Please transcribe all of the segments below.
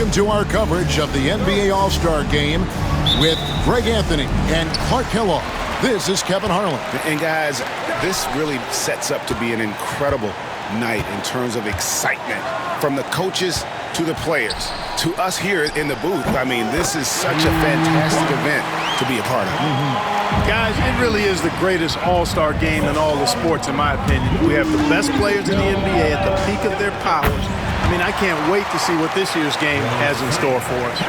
Welcome to our coverage of the NBA All-Star Game with Greg Anthony and Clark Kellogg. This is Kevin Harlan. And guys, this really sets up to be an incredible night in terms of excitement. From the coaches to the players to us here in the booth. I mean, this is such a fantastic event to be a part of. Guys, it really is the greatest all-star game in all the sports, in my opinion. We have the best players in the NBA at the peak of their powers. I mean, I can't wait to see what this year's game has in store for us.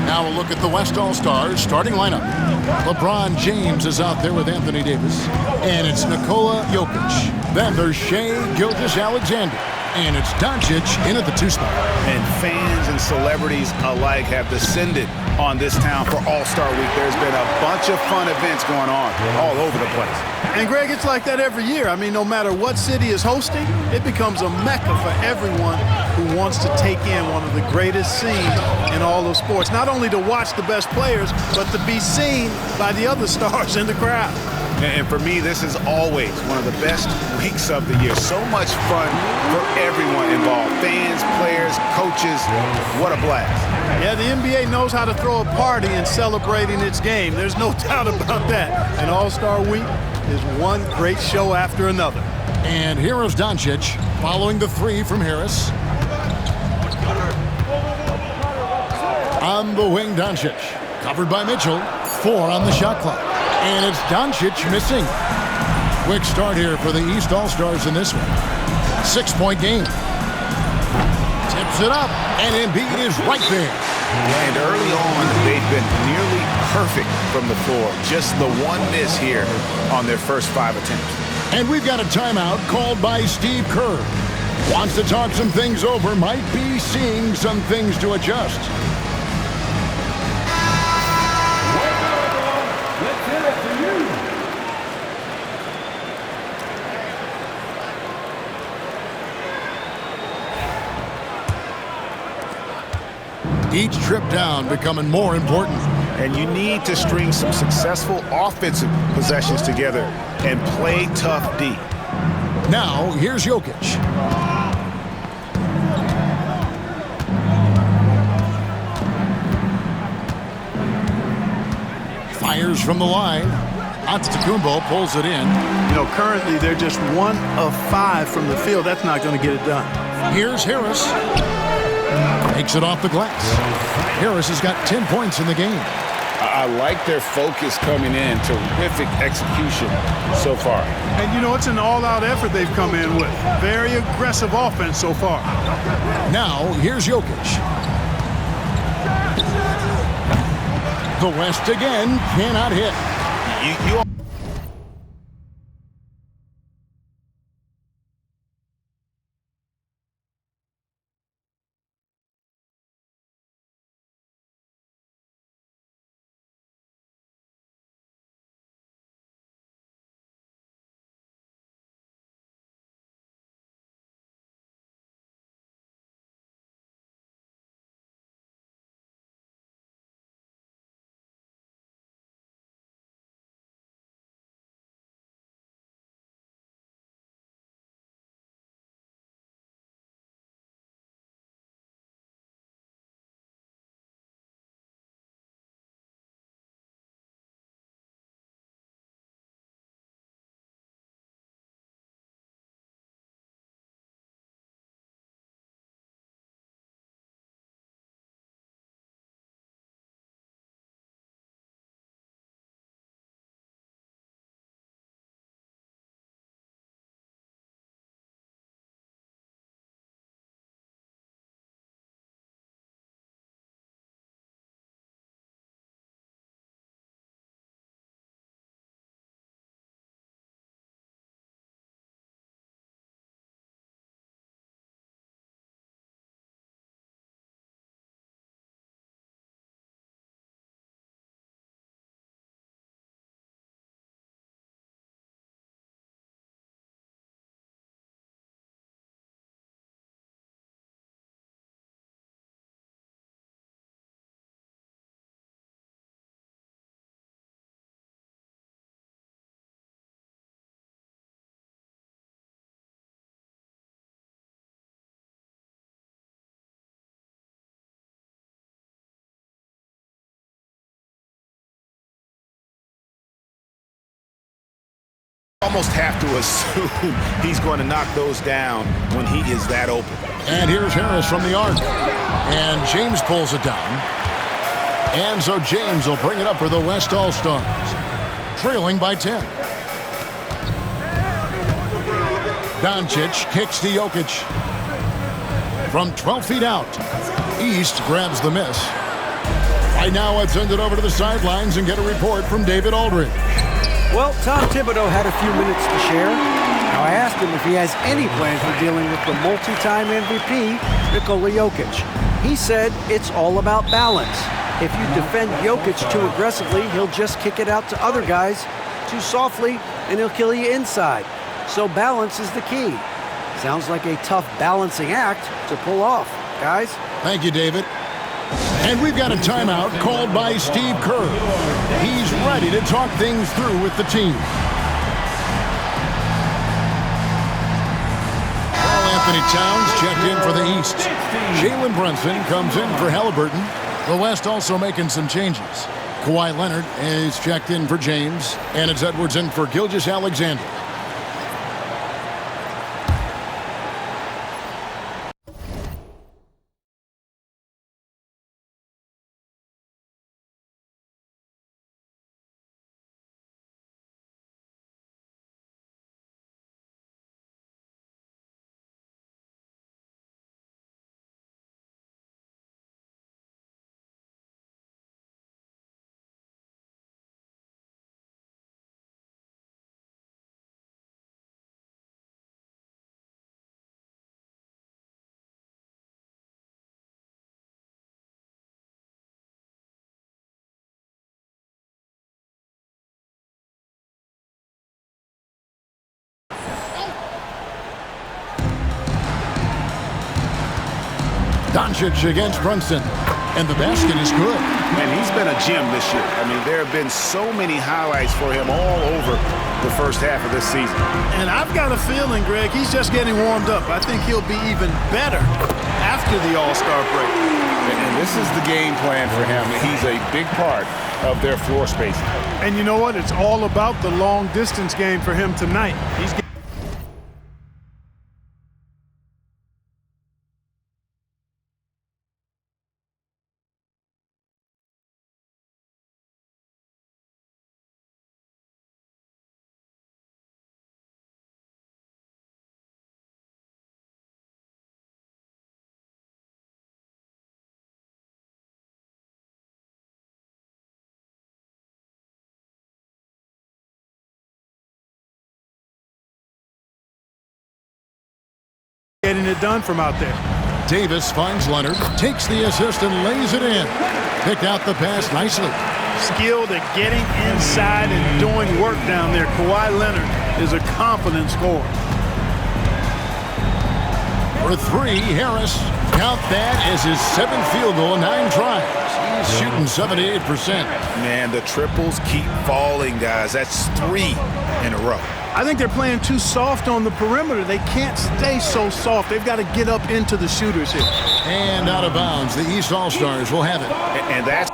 Now a look at the West All-Stars starting lineup. LeBron James is out there with Anthony Davis. And it's Nikola Jokic. Then there's Shai Gilgeous-Alexander. And it's Doncic in at the 2 spot. And fans and celebrities alike have descended on this town for All-Star Week. There's been a bunch of fun events going on all over the place. And, Greg, it's like that every year. I mean, no matter what city is hosting, it becomes a mecca for everyone who wants to take in one of the greatest scenes in all of sports. Not only to watch the best players, but to be seen by the other stars in the crowd. And for me, this is always one of the best weeks of the year. So much fun for everyone involved. Fans, players, coaches. What a blast. Yeah, the NBA knows how to throw a party in celebrating its game. There's no doubt about that. And All-Star Week is one great show after another. And here is Doncic following the 3 from Harris. On the wing, Doncic. Covered by Mitchell. 4 on the shot clock. And it's Doncic missing. Quick start here for the East All-Stars in this one. 6-point game. Tips it up, and Embiid is right there. And early on, they've been nearly perfect from the floor. Just the one miss here on their first 5 attempts. And we've got a timeout called by Steve Kerr. Wants to talk some things over, might be seeing some things to adjust. Each trip down becoming more important. And you need to string some successful offensive possessions together and play tough D. Now, here's Jokic. Fires from the line. Antetokounmpo pulls it in. You know, currently they're just 1 of 5 from the field. That's not going to get it done. Here's Harris. Takes it off the glass. Harris has got 10 points in the game. I like their focus coming in. Terrific execution so far. And, you know, it's an all-out effort they've come in with. Very aggressive offense so far. Now, here's Jokic. The West again cannot hit. You almost have to assume he's going to knock those down when he is that open. And here's Harris from the arc. And James pulls it down. And so James will bring it up for the West All-Stars. Trailing by 10. Doncic kicks to Jokic. From 12 feet out. East grabs the miss. Right now, let's send it over to the sidelines and get a report from David Aldridge. Well, Tom Thibodeau had a few minutes to share. Now, I asked him if he has any plan for dealing with the multi-time MVP, Nikola Jokic. He said it's all about balance. If you defend Jokic too aggressively, he'll just kick it out to other guys too softly, and he'll kill you inside. So balance is the key. Sounds like a tough balancing act to pull off, guys. Thank you, David. And we've got a timeout called by Steve Kerr. He's ready to talk things through with the team. Karl-Anthony Towns checked in for the East. Jalen Brunson comes in for Halliburton. The West also making some changes. Kawhi Leonard is checked in for James, and it's Edwards in for Gilgeous-Alexander. Doncic against Brunson, and the basket is good. And he's been a gem this year. I mean, there have been so many highlights for him all over the first half of this season. And I've got a feeling, Greg, he's just getting warmed up. I think he'll be even better after the All-Star break. And this is the game plan for him. He's a big part of their floor spacing. And you know what? It's all about the long-distance game for him tonight. He's getting it done from out there. Davis finds Leonard, takes the assist and lays it in. Picked out the pass nicely. Skilled at getting inside and doing work down there. Kawhi Leonard is a confident scorer. For three, Harris. Count that as his 7th field goal in 9 tries. He's shooting 78%. Man, the triples keep falling, guys. That's 3 in a row. I think they're playing too soft on the perimeter. They can't stay so soft. They've got to get up into the shooters here. And out of bounds. The East All-Stars will have it. And that's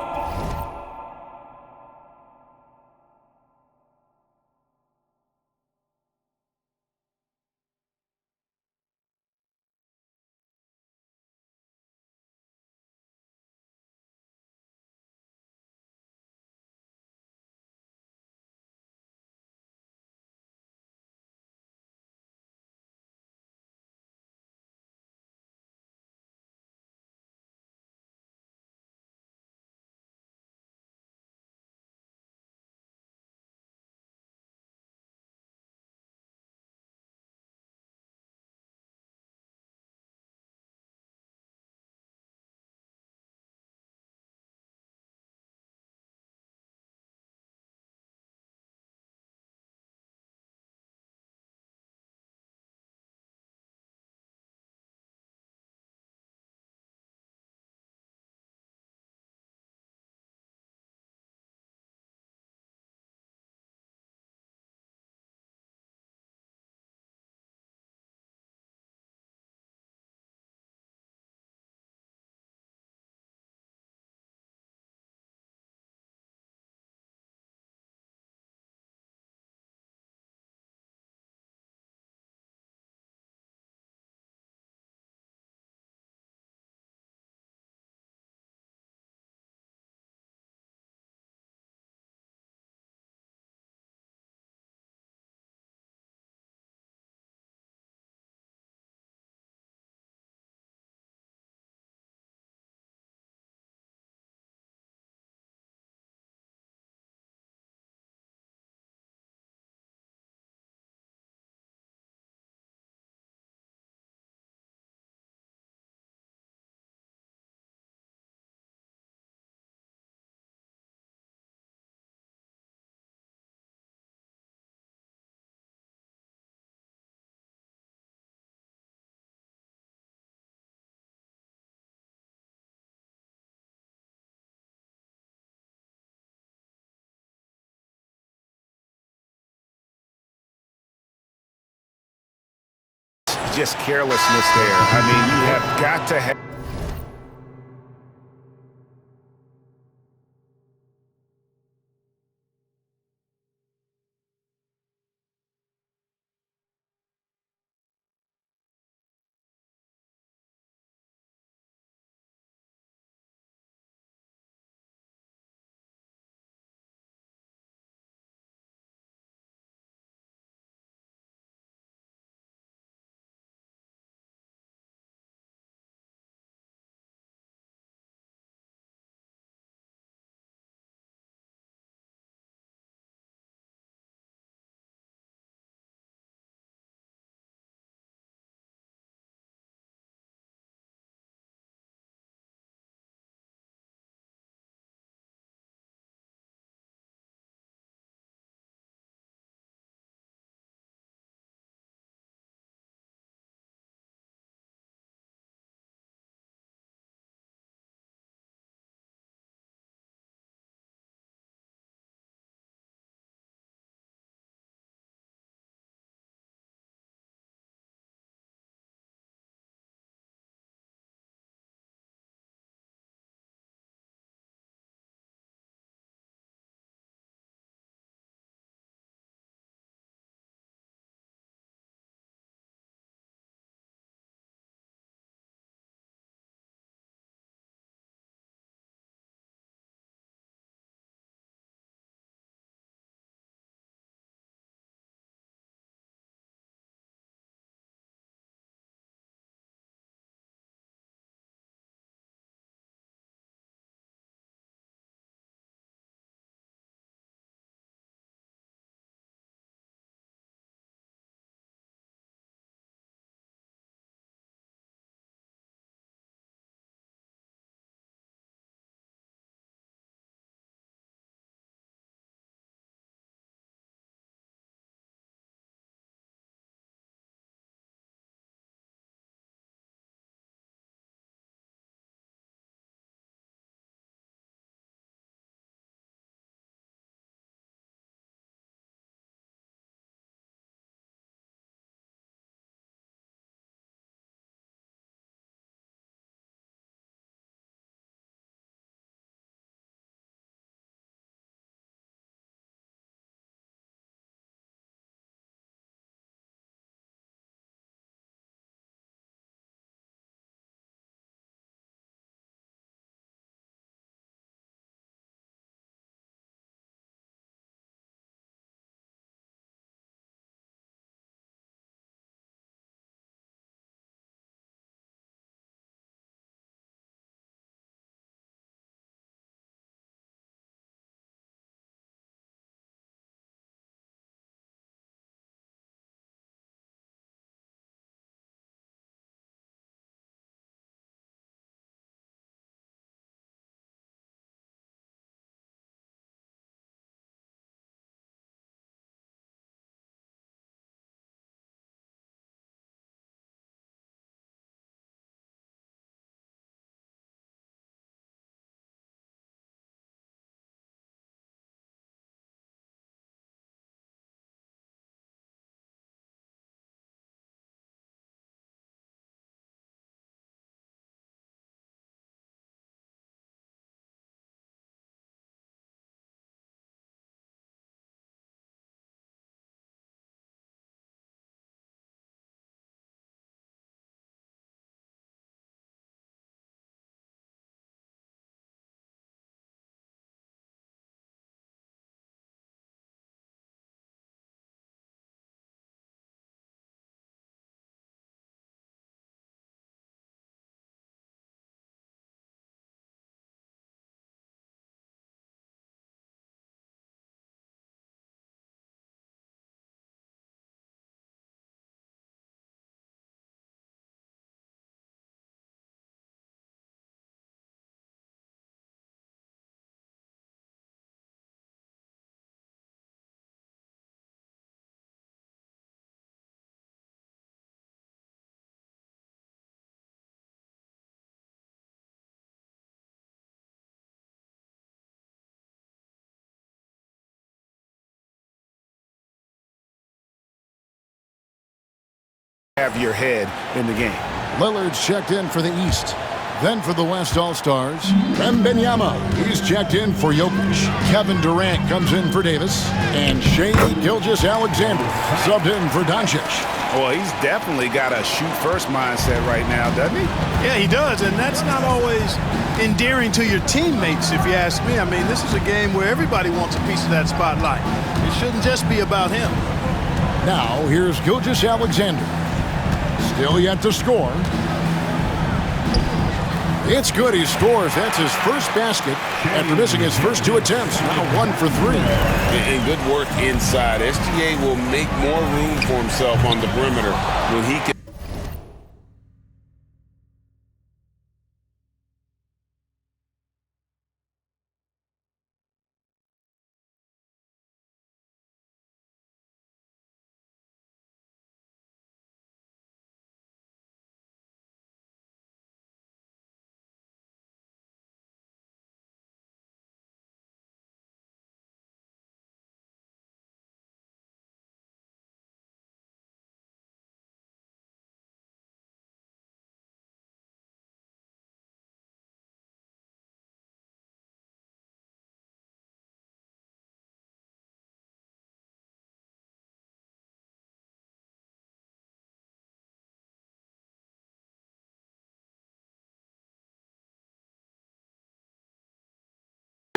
just carelessness there. I mean, you have got to have have your head in the game. Lillard's checked in for the East. Then for the West All-Stars, Wembanyama. He's checked in for Jokic. Kevin Durant comes in for Davis. And Shai Gilgeous-Alexander subbed in for Doncic. Well, he's definitely got a shoot-first mindset right now, doesn't he? Yeah, he does, and that's not always endearing to your teammates, if you ask me. I mean, this is a game where everybody wants a piece of that spotlight. It shouldn't just be about him. Now, here's Gilgeous-Alexander. Still yet to score. It's good. He scores. That's his first basket after missing his first 2 attempts. Now 1 for 3. And good work inside. SGA will make more room for himself on the perimeter when he can.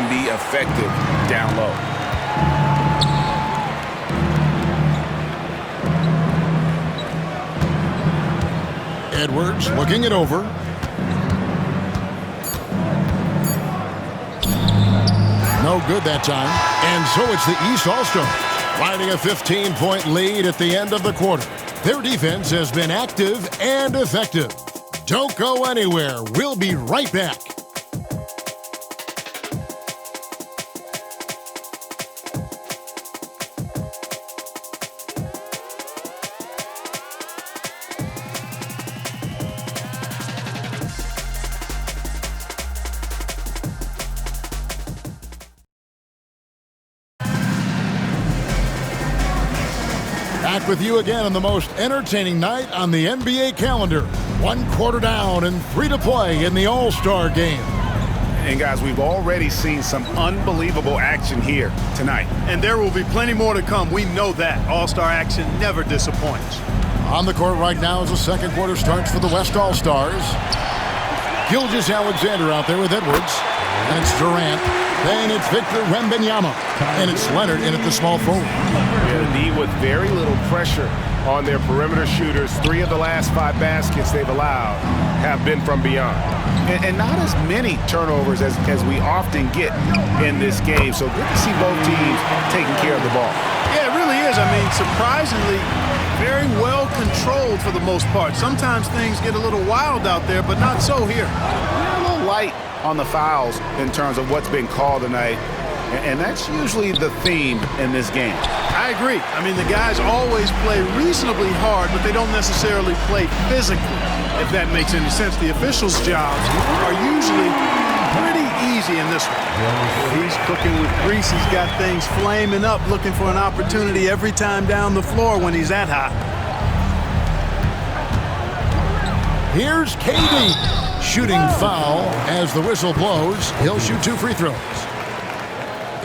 Be effective down low. Edwards looking it over. No good that time. And so it's the East All-Stars riding a 15-point lead at the end of the quarter. Their defense has been active and effective. Don't go anywhere. We'll be right back. Back with you again on the most entertaining night on the NBA calendar. 1 quarter down and 3 to play in the All-Star game. And guys, we've already seen some unbelievable action here tonight. And there will be plenty more to come. We know that. All-Star action never disappoints. On the court right now as the second quarter starts for the West All-Stars. Gilgeous-Alexander out there with Edwards. And it's Durant. Then it's Victor Wembanyama. And it's Leonard in at the small forward. Yeah, the D with very little pressure on their perimeter shooters. 3 of the last 5 baskets they've allowed have been from beyond. And not as many turnovers as we often get in this game. So good to see both teams taking care of the ball. Yeah, it really is. I mean, surprisingly, very well controlled for the most part. Sometimes things get a little wild out there, but not so here. We're a little light on the fouls in terms of what's been called tonight. And that's usually the theme in this game. I agree. I mean, the guys always play reasonably hard, but they don't necessarily play physically, if that makes any sense. The officials' jobs are usually pretty easy in this one. He's cooking with grease. He's got things flaming up, looking for an opportunity every time down the floor when he's that hot. Here's KD. Shooting foul as the whistle blows. He'll shoot 2 free throws.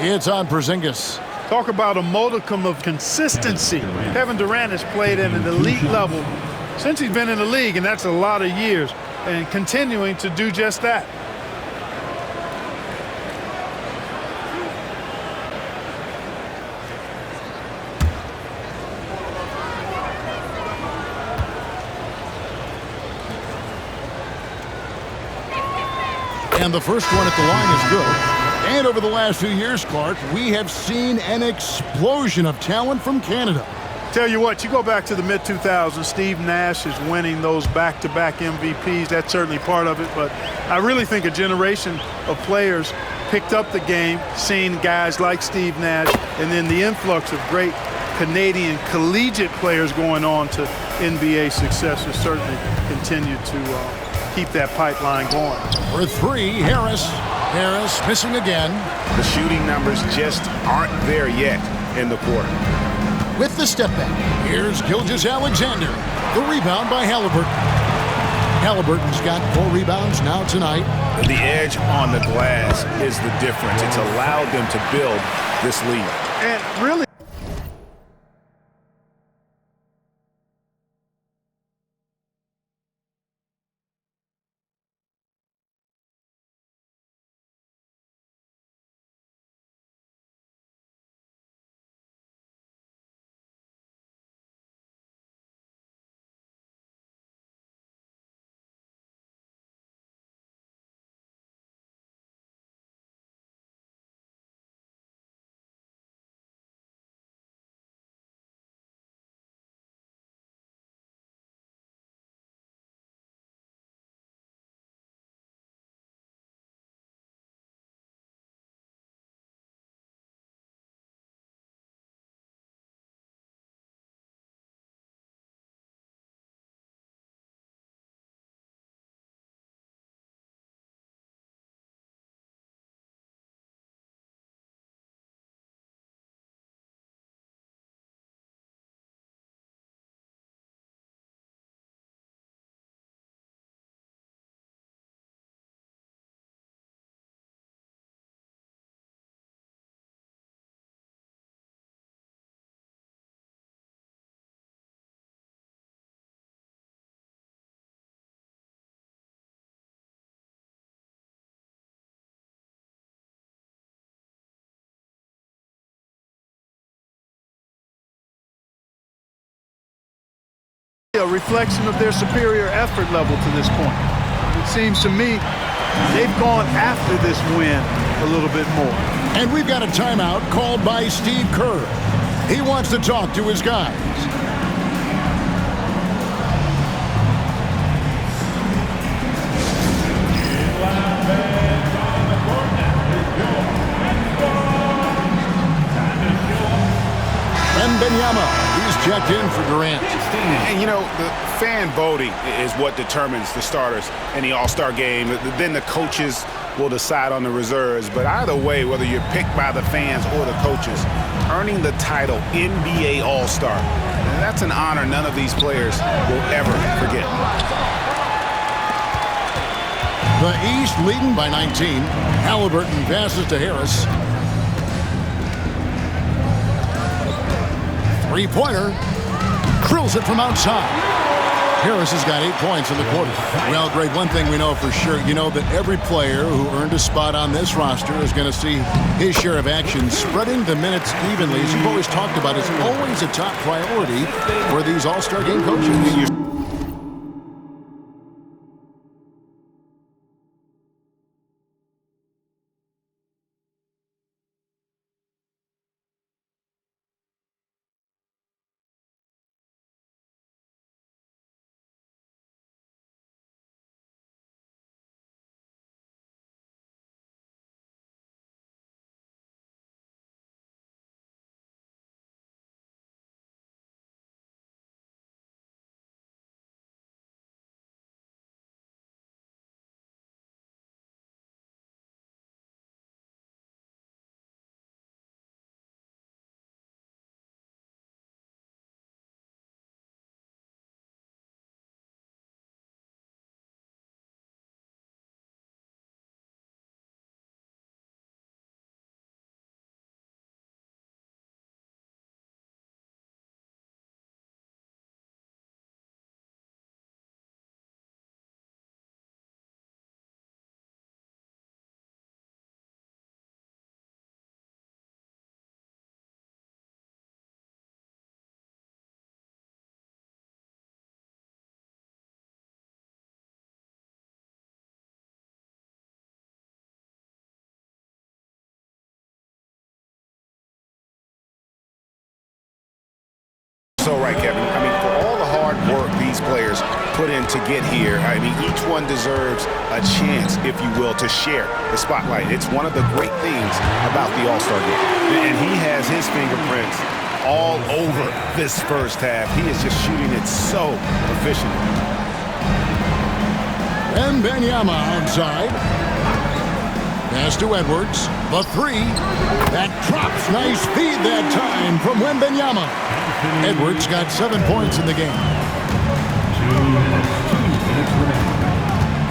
It's on Porzingis. Talk about a modicum of consistency. Kevin Durant has played at an elite level since he's been in the league, and that's a lot of years, and continuing to do just that. And the first one at the line is good. And over the last few years, Clark, we have seen an explosion of talent from Canada. Tell you what, you go back to the mid-2000s, Steve Nash is winning those back-to-back MVPs. That's certainly part of it, but I really think a generation of players picked up the game, seeing guys like Steve Nash, and then the influx of great Canadian collegiate players going on to NBA success has certainly continued to keep that pipeline going. For 3, Harris. Harris missing again. The shooting numbers just aren't there yet in the quarter. With the step back, here's Gilgeous-Alexander. The rebound by Halliburton. Halliburton's got 4 rebounds now tonight. The edge on the glass is the difference. It's allowed them to build this lead. And really, a reflection of their superior effort level to this point. It seems to me they've gone after this win a little bit more. And we've got a timeout called by Steve Kerr. He wants to talk to his guys. Wembanyama, he's checked in for Durant. And, you know, the fan voting is what determines the starters in the All-Star game. Then the coaches will decide on the reserves. But either way, whether you're picked by the fans or the coaches, earning the title NBA All-Star, that's an honor none of these players will ever forget. The East leading by 19. Halliburton passes to Harris. Three-pointer. Drills it from outside. Harris has got 8 points in the quarter. Well, Greg, one thing we know for sure, you know that every player who earned a spot on this roster is going to see his share of action. Spreading the minutes evenly, as you've always talked about, is always a top priority for these All-Star game coaches. So right, Kevin. I mean, for all the hard work these players put in to get here, I mean, each one deserves a chance, if you will, to share the spotlight. It's one of the great things about the All-Star game. And he has his fingerprints all over this first half. He is just shooting it so efficiently. Wembanyama outside. Pass to Edwards. The three. That drops. Nice feed that time from Wembanyama. Edwards got 7 points in the game.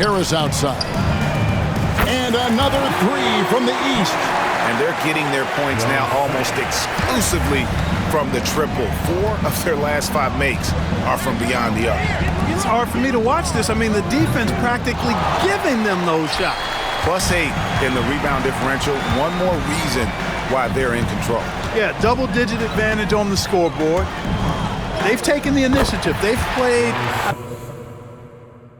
Harris outside. And another three from the east. And they're getting their points now almost exclusively from the triple. 4 of their last 5 makes are from beyond the arc. It's hard for me to watch this. I mean, the defense practically giving them those shots. +8 in the rebound differential. One more reason why they're in control. Yeah, double-digit advantage on the scoreboard. They've taken the initiative. They've played